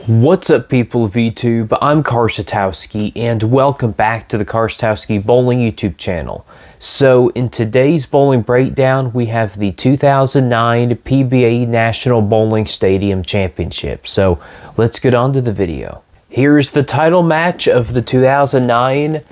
What's up, people of YouTube? I'm Karsatowski, and welcome back to the Karsatowski Bowling YouTube channel. So, in today's bowling breakdown, we have the 2009 PBA National Bowling Stadium Championship. So, let's get on to the video. Here's the title match of the 2009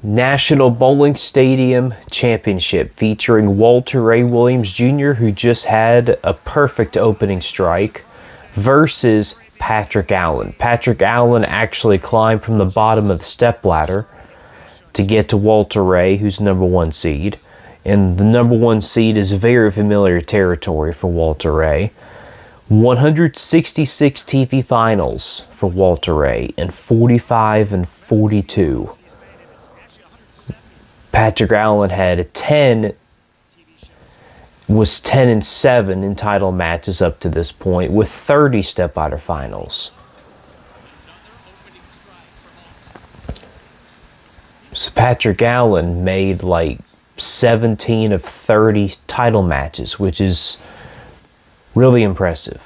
National Bowling Stadium Championship, featuring Walter Ray Williams Jr., who just had a perfect opening strike, versus Patrick Allen. Patrick Allen actually climbed from the bottom of the stepladder to get to Walter Ray, who's number one seed. And the number one seed is very familiar territory for Walter Ray. 166 TV finals for Walter Ray, and 45 and 42. Patrick Allen had 10 and 7 in title matches up to this point, with 30 stepladder finals. So Patrick Allen made like 17 of 30 title matches, which is really impressive.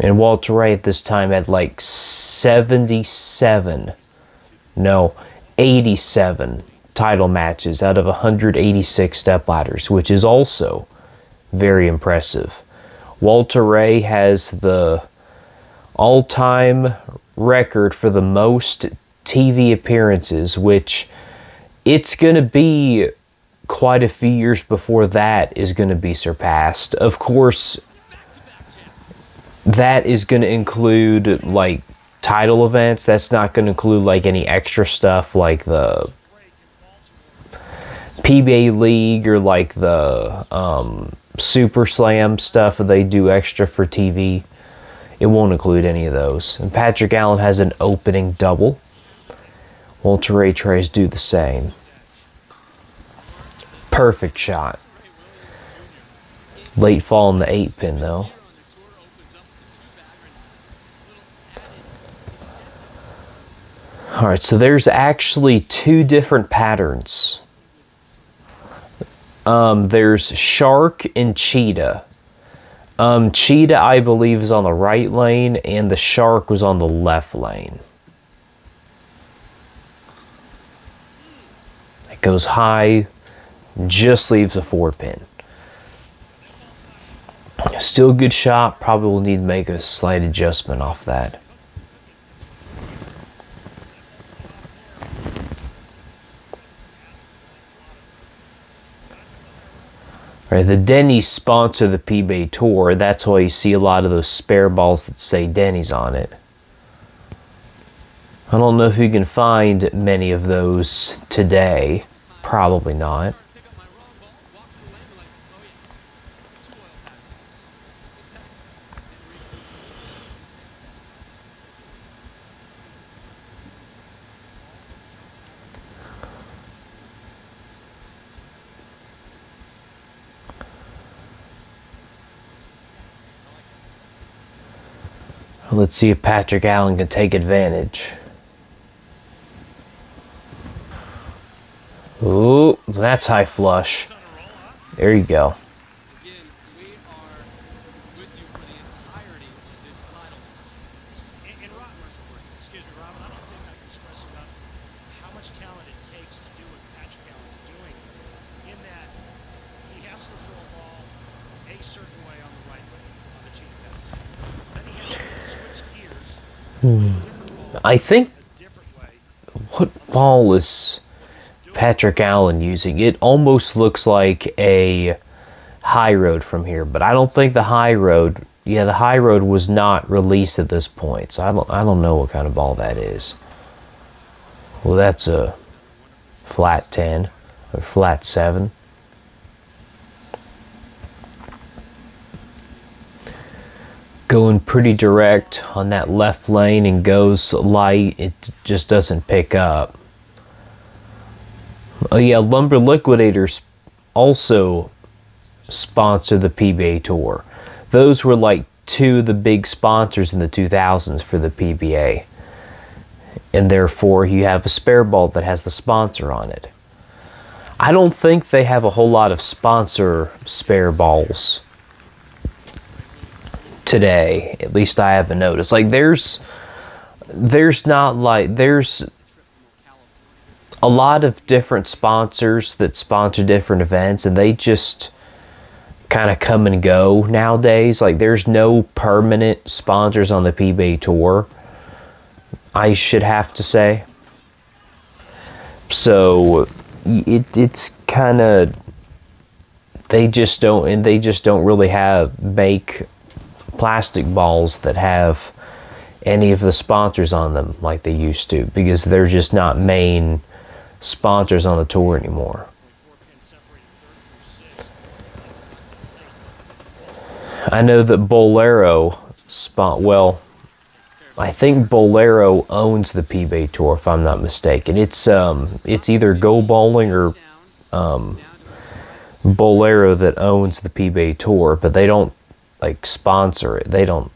And Walter Ray at this time had like 87 title matches out of 186 stepladders, which is also very impressive. Walter Ray has the all-time record for the most TV appearances, which it's going to be quite a few years before that is going to be surpassed. Of course, that is going to include like title events. That's not going to include like any extra stuff like the PBA League or like the Super Slam stuff that they do extra for TV. It won't include any of those. And Patrick Allen has an opening double. Walter Ray tries to do the same. Perfect shot. Late fall in the 8-pin though. Alright, so there's actually two different patterns. There's Shark and Cheetah. Cheetah, I believe, is on the right lane, and the Shark was on the left lane. It goes high, just leaves a 4-pin. Still a good shot, probably will need to make a slight adjustment off that. Right, the Denny's sponsor the PBA Tour. That's why you see a lot of those spare balls that say Denny's on it. I don't know if you can find many of those today. Probably not. Let's see if Patrick Allen can take advantage. Ooh, that's high flush. There you go. I think, what ball is Patrick Allen using? It almost looks like a high road from here, but I don't think the high road, the high road was not released at this point, so I don't know what kind of ball that is. Well, that's a flat 10 or flat 7. Going pretty direct on that left lane and goes light. It just doesn't pick up. Oh yeah, Lumber Liquidators also sponsor the PBA Tour. Those were like two of the big sponsors in the 2000s for the PBA. And therefore you have a spare ball that has the sponsor on it. I don't think they have a whole lot of sponsor spare balls today. At least I haven't noticed. Like there's a lot of different sponsors that sponsor different events, and they just kind of come and go nowadays. Like there's no permanent sponsors on the PBA tour, I should have to say. So it's kind of, they just don't really make plastic balls that have any of the sponsors on them like they used to, because they're just not main sponsors on the tour anymore. I know that Bolero I think Bolero owns the PBA Tour, if I'm not mistaken. It's either Go Bowling or Bolero that owns the PBA Tour, but they don't like sponsor it. They don't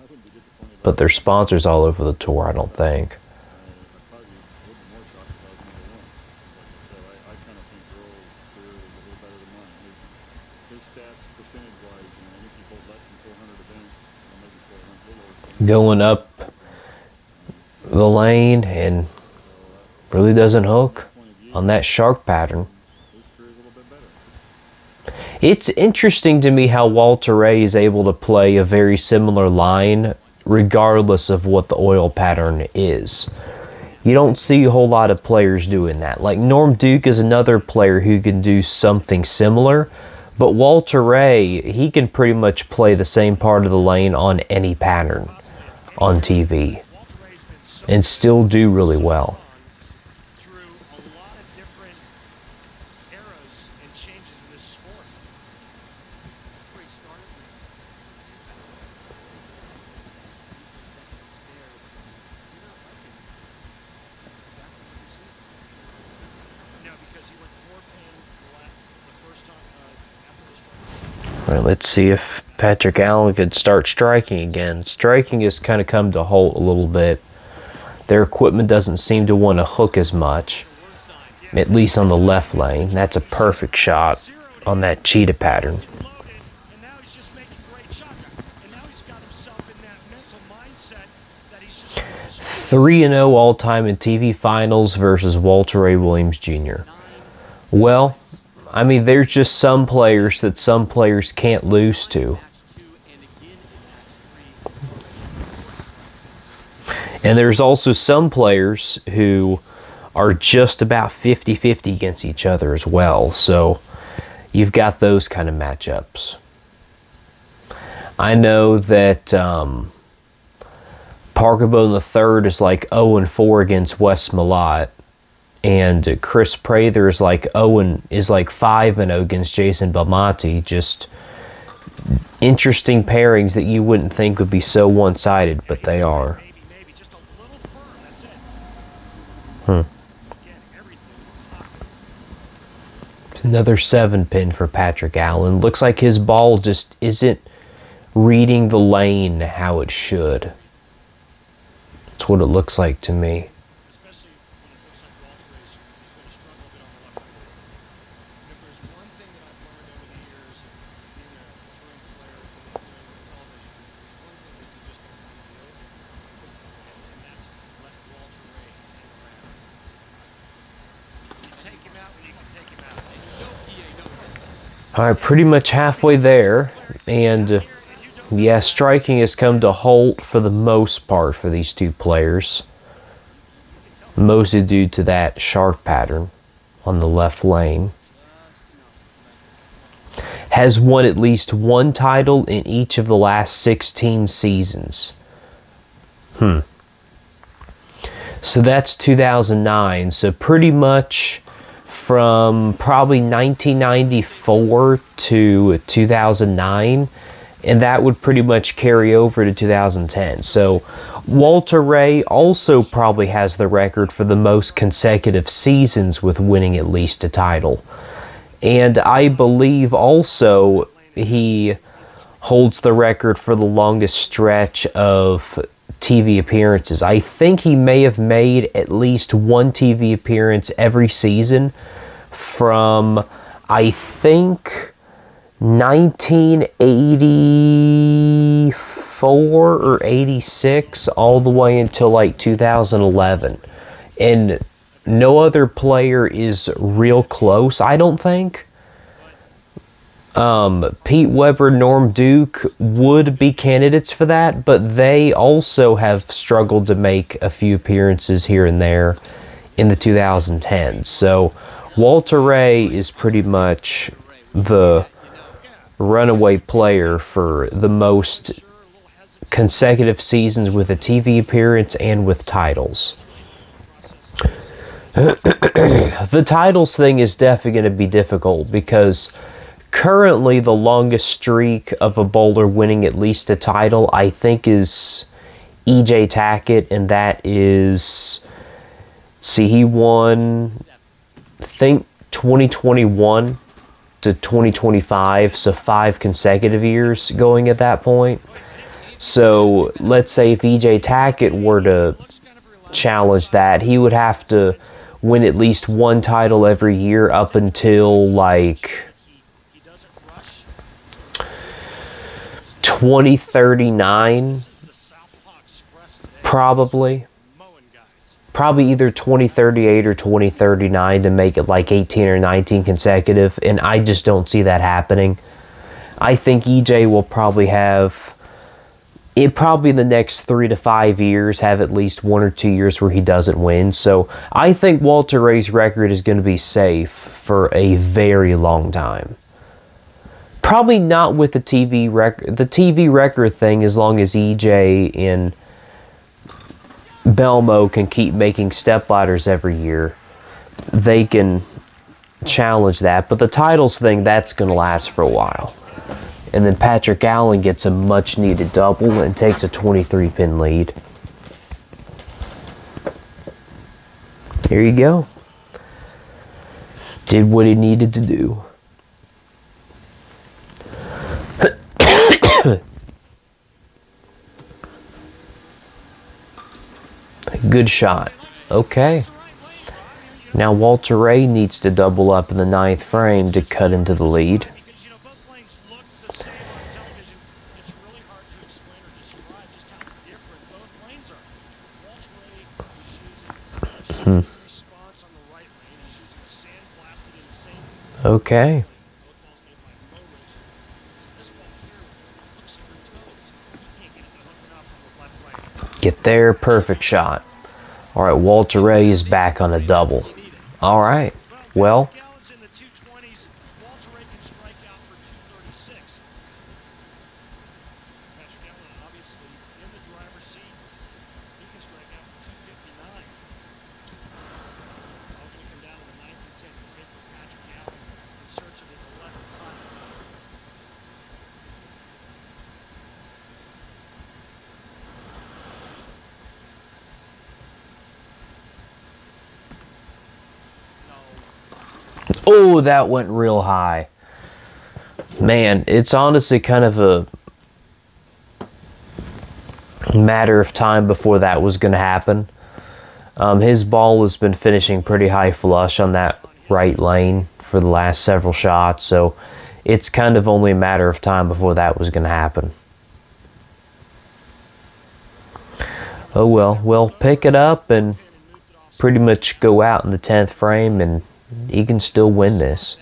put their sponsors all over the tour, I don't think. Going up the lane and really doesn't hook on that shark pattern. It's interesting to me how Walter Ray is able to play a very similar line regardless of what the oil pattern is. You don't see a whole lot of players doing that. Like Norm Duke is another player who can do something similar, but Walter Ray, he can pretty much play the same part of the lane on any pattern on TV and still do really well. All right, let's see if Patrick Allen could start striking again. Striking has kind of come to a halt a little bit. Their equipment doesn't seem to want to hook as much, at least on the left lane. That's a perfect shot on that cheetah pattern. 3-0 all-time in TV finals versus Walter Ray Williams Jr. Well, I mean, there's just some players that some players can't lose to. And there's also some players who are just about 50-50 against each other as well. So you've got those kind of matchups. I know that Parker Bowden III is like 0-4 against Wes Millott. And Chris Prather is like 5-0 against Jason Belmonte. Just interesting pairings that you wouldn't think would be so one-sided, but they are. Another 7-pin for Patrick Allen. Looks like his ball just isn't reading the lane how it should. That's what it looks like to me. All right, pretty much halfway there, and yeah, striking has come to a halt for the most part for these two players, mostly due to that shark pattern on the left lane. Has won at least one title in each of the last 16 seasons. So that's 2009, so pretty much from probably 1994 to 2009, and that would pretty much carry over to 2010. So Walter Ray also probably has the record for the most consecutive seasons with winning at least a title. And I believe also he holds the record for the longest stretch of TV appearances. I think he may have made at least one TV appearance every season from, I think, 1984 84 or 86 all the way until like 2011. And no other player is real close, I don't think. Pete Weber, Norm Duke would be candidates for that, but they also have struggled to make a few appearances here and there in the 2010s. So Walter Ray is pretty much the runaway player for the most consecutive seasons with a TV appearance and with titles. The titles thing is definitely going to be difficult because currently the longest streak of a bowler winning at least a title, I think, is E.J. Tackett, and that is, see, he won, I think, 2021 to 2025, so 5 consecutive years going at that point. So let's say if E.J. Tackett were to challenge that, he would have to win at least one title every year up until like 2039, probably either 2038 or 2039 to make it like 18 or 19 consecutive, and I just don't see that happening. I think EJ will probably have, it probably in the next 3 to 5 years, have at least 1 or 2 years where he doesn't win. So I think Walter Ray's record is going to be safe for a very long time. Probably not with the TV record. The TV record thing, as long as EJ and Belmo can keep making stepladders every year, they can challenge that. But the titles thing, that's going to last for a while. And then Patrick Allen gets a much-needed double and takes a 23-pin lead. Here you go. Did what he needed to do. Good shot. Okay. Now Walter Ray needs to double up in the 9th frame to cut into the lead. Okay. Get there, perfect shot. All right, Walter Ray is back on a double. All right, well. Oh, that went real high. Man, it's honestly kind of a matter of time before that was going to happen. His ball has been finishing pretty high flush on that right lane for the last several shots, so it's kind of only a matter of time before that was going to happen. Oh well, we'll pick it up and pretty much go out in the 10th frame, and he can still win this.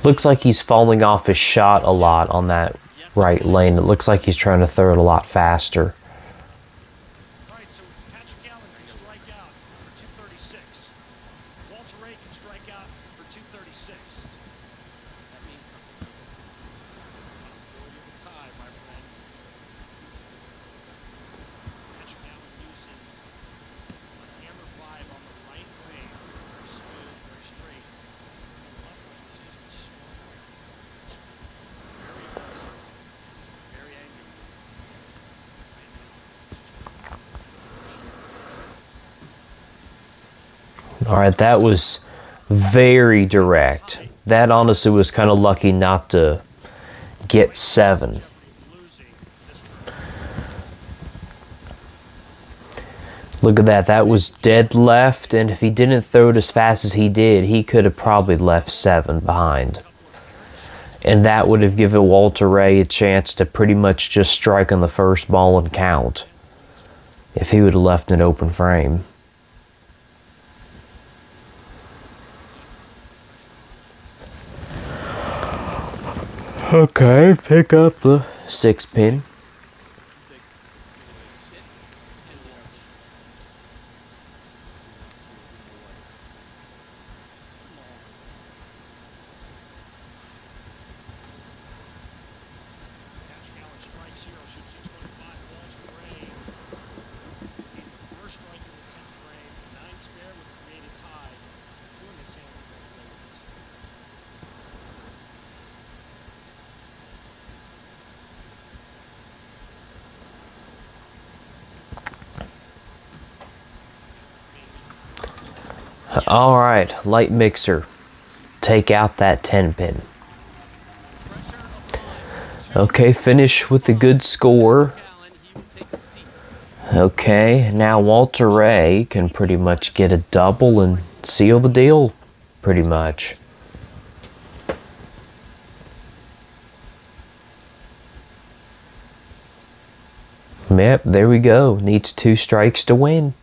Looks like he's falling off his shot a lot on that right lane. It looks like he's trying to throw it a lot faster. All right, that was very direct. That honestly was kind of lucky not to get 7. Look at that. That was dead left, and if he didn't throw it as fast as he did, he could have probably left 7 behind. And that would have given Walter Ray a chance to pretty much just strike on the first ball and count if he would have left an open frame. Okay, pick up the 6-pin. Alright, light mixer. Take out that 10-pin. Okay, finish with a good score. Okay, now Walter Ray can pretty much get a double and seal the deal, pretty much. Yep, there we go. Needs 2 strikes to win.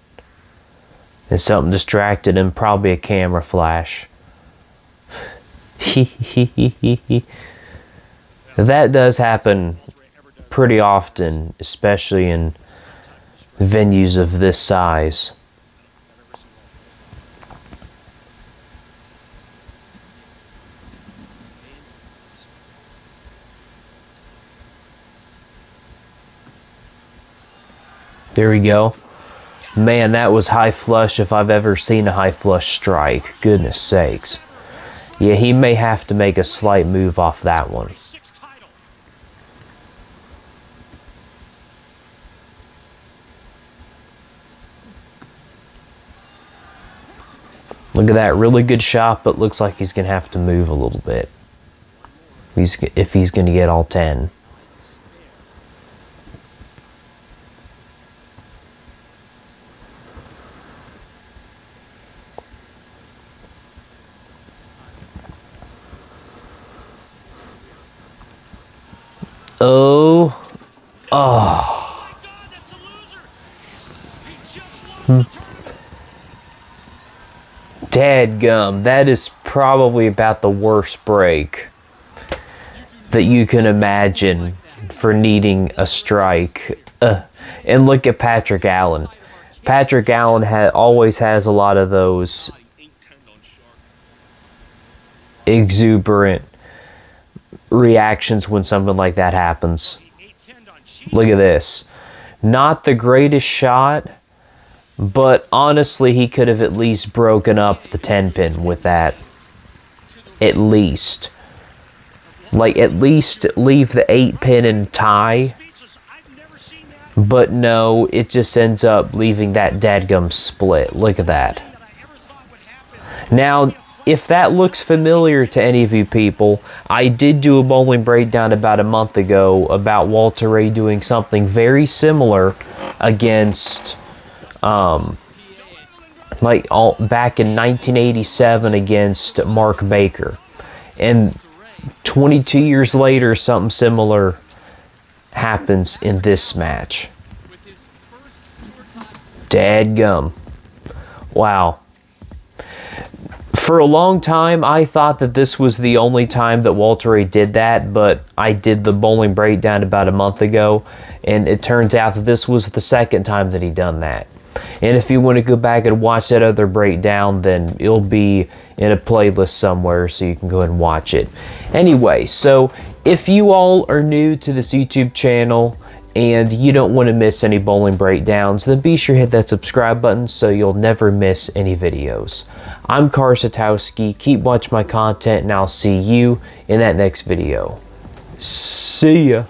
And something distracted him, probably a camera flash. That does happen pretty often, especially in venues of this size. There we go. Man, that was high flush if I've ever seen a high flush strike. Goodness sakes. Yeah, he may have to make a slight move off that one. Look at that, really good shot, but looks like he's going to have to move a little bit. If he's going to get all 10. Oh. Dadgum, that is probably about the worst break that you can imagine for needing a strike. And look at Patrick Allen. Patrick Allen always has a lot of those exuberant reactions when something like that happens. Look at this. Not the greatest shot, but honestly, he could have at least broken up the 10-pin with that. At least. Like, at least leave the 8-pin and tie. But no, it just ends up leaving that dadgum split. Look at that. Now, if that looks familiar to any of you people, I did do a bowling breakdown about a month ago about Walter Ray doing something very similar against, back in 1987 against Mark Baker. And 22 years later, something similar happens in this match. Dadgum. Wow. For a long time, I thought that this was the only time that Walter Ray did that, but I did the bowling breakdown about a month ago, and it turns out that this was the second time that he done that. And if you want to go back and watch that other breakdown, then it'll be in a playlist somewhere, so you can go ahead and watch it. Anyway, so if you all are new to this YouTube channel, and you don't want to miss any bowling breakdowns, then be sure to hit that subscribe button so you'll never miss any videos. I'm Karsatowski. Keep watching my content, and I'll see you in that next video. See ya.